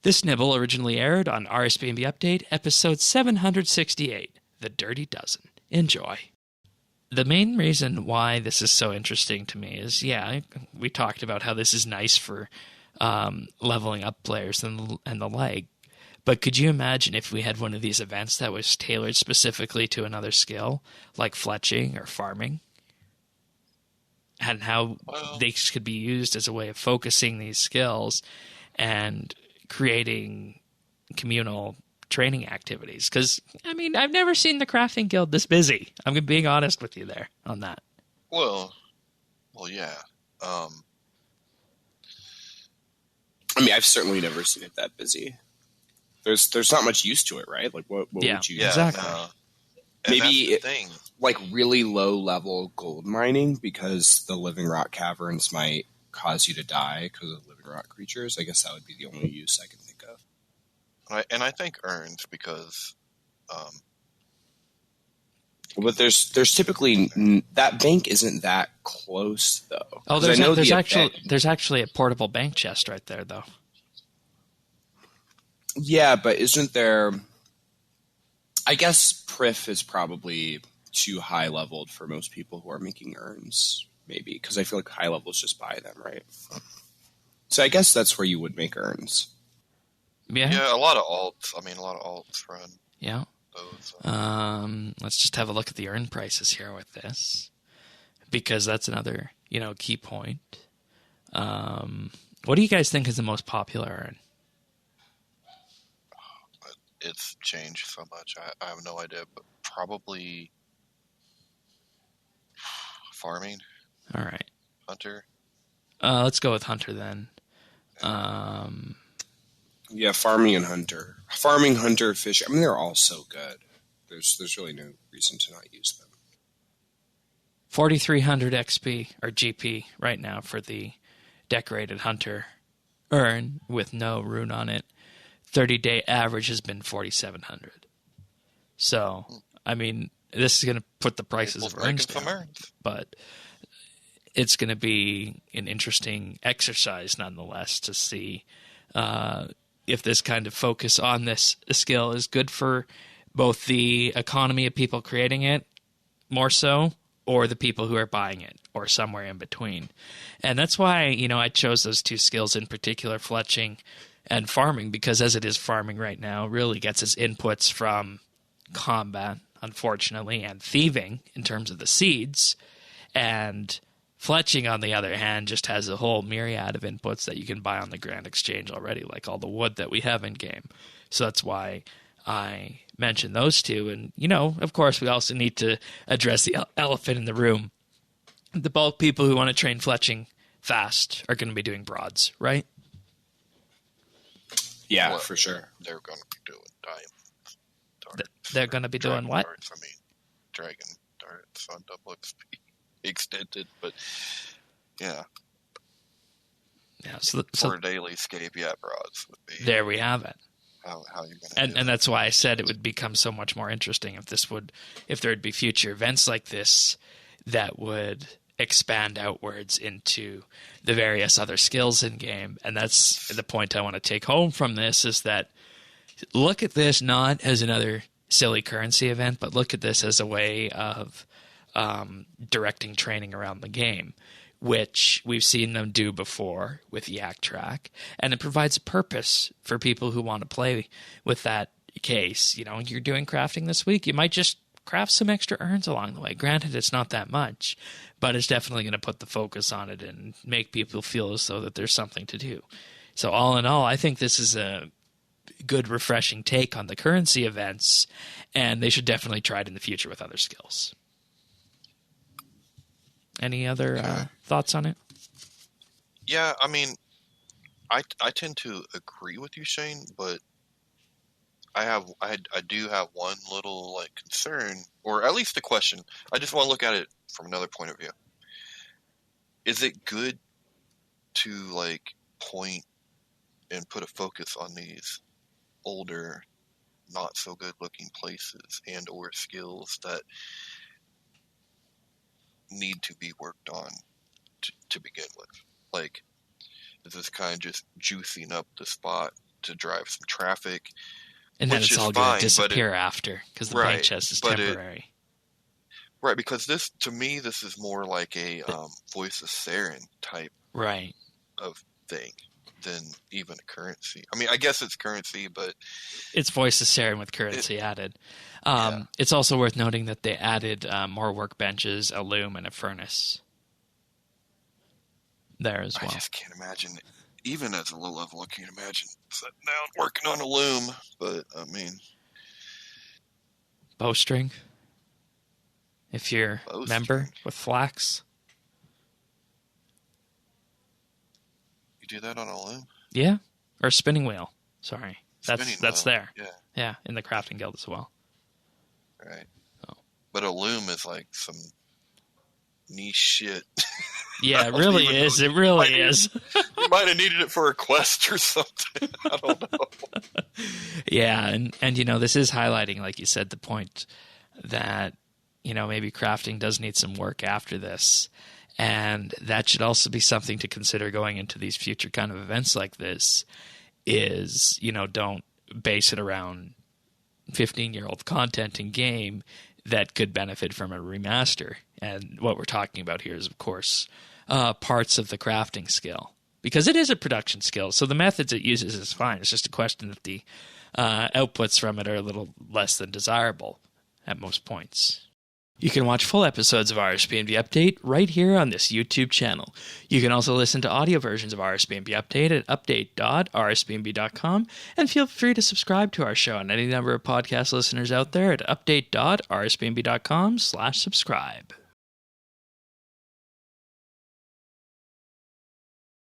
This nibble originally aired on RSBANDB Update, episode 768, The Dirty Dozen. Enjoy. The main reason why this is so interesting to me is, we talked about how this is nice for leveling up players and the like. But could you imagine if we had one of these events that was tailored specifically to another skill, like fletching or farming? And how they could be used as a way of focusing these skills and creating communal training activities. Because, I mean, I've never seen the crafting guild this busy. I'm being honest with you there on that. Well, yeah. I mean, I've certainly never seen it that busy. There's not much use to it, right? Like, what would you... Yeah, exactly. Maybe like really low-level gold mining, because the living rock caverns might cause you to die because of living rock creatures. I guess that would be the only use I can think of. And I think urns, because... but there's typically... That bank isn't that close, though. Oh, there's actually a portable bank chest right there, though. Yeah, but isn't there... I guess Prif is probably too high-leveled for most people who are making urns, maybe, because I feel like high levels just buy them, right? So I guess that's where you would make urns. Yeah, a lot of alts run. Yeah. Those. Let's just have a look at the urn prices here with this, because that's another, key point. What do you guys think is the most popular urn? It's changed so much. I have no idea, but probably farming. All right. Hunter. Let's go with Hunter then. Yeah, farming and hunter. Farming, hunter, fish. I mean, they're all so good. There's really no reason to not use them. 4,300 XP or GP right now for the decorated hunter urn with no rune on it. 30-day average has been 4,700. So, I mean, this is going to put the prices of urns down, but it's going to be an interesting exercise nonetheless to see if this kind of focus on this skill is good for both the economy of people creating it more so, or the people who are buying it, or somewhere in between. And that's why, I chose those two skills in particular, fletching and farming, because as it is, farming right now really gets its inputs from combat, unfortunately, and thieving in terms of the seeds. And fletching, on the other hand, just has a whole myriad of inputs that you can buy on the Grand Exchange already, like all the wood that we have in game. So that's why I mentioned those two. And, of course, we also need to address the elephant in the room. The bulk people who want to train fletching fast are going to be doing broads, right? Yeah, for sure. They're going to be doing diamond darts. They're going to be doing what? Darts, dragon darts on double XP extended, but yeah. Yeah, so for daily scape, broads would be. There we have it. How you going to and that's why I said it would become so much more interesting if there would be future events like this that would expand outwards into the various other skills in game. And that's the point I want to take home from this, is that look at this not as another silly currency event, but look at this as a way of directing training around the game, which we've seen them do before with Yak Track, and it provides a purpose for people who want to play with that case. You're doing crafting this week, you might just craft some extra urns along the way. Granted, it's not that much, but it's definitely going to put the focus on it and make people feel as though that there's something to do. So all in all, I think this is a good, refreshing take on the currency events, and they should definitely try it in the future with other skills. Any other thoughts on it? Yeah, I mean, I tend to agree with you, Shane, but I do have one little concern, or at least a question. I just want to look at it from another point of view. Is it good to point and put a focus on these older, not so good looking places and or skills that need to be worked on to begin with? Is this kind of just juicing up the spot to drive some traffic. And then Which it's is all going fine, to but disappear after, because the right, paint chest is but temporary. right, because this, to me, this is more like a Voice of Saren type Right. of thing than even a currency. I mean, I guess it's currency, but It's Voice of Saren with currency added. Yeah. It's also worth noting that they added more workbenches, a loom, and a furnace there as well. I just can't imagine, even as a low level, I can't imagine sitting down working on a loom. But I mean, Bowstring, if you're a member with flax. You do that on a loom? Yeah, or spinning wheel. Sorry, that's wheel. there. Yeah, in the crafting guild as well. right. Oh. But a loom is like some niche shit. Yeah, it really is. It really is. You might have needed it for a quest or something. I don't know. Yeah, and you know, this is highlighting, like you said, the point that, you know, maybe crafting does need some work after this. And that should also be something to consider going into these future kind of events like this is, you know, don't base it around 15-year-old content in game that could benefit from a remaster. And what we're talking about here is, of course, parts of the crafting skill. Because it is a production skill, so the methods it uses is fine. It's just a question that the outputs from it are a little less than desirable at most points. You can watch full episodes of RSBANDB Update right here on this YouTube channel. You can also listen to audio versions of RSBANDB Update at update.rsbnb.com, and feel free to subscribe to our show on any number of podcast listeners out there at update.rsbnb.com/subscribe.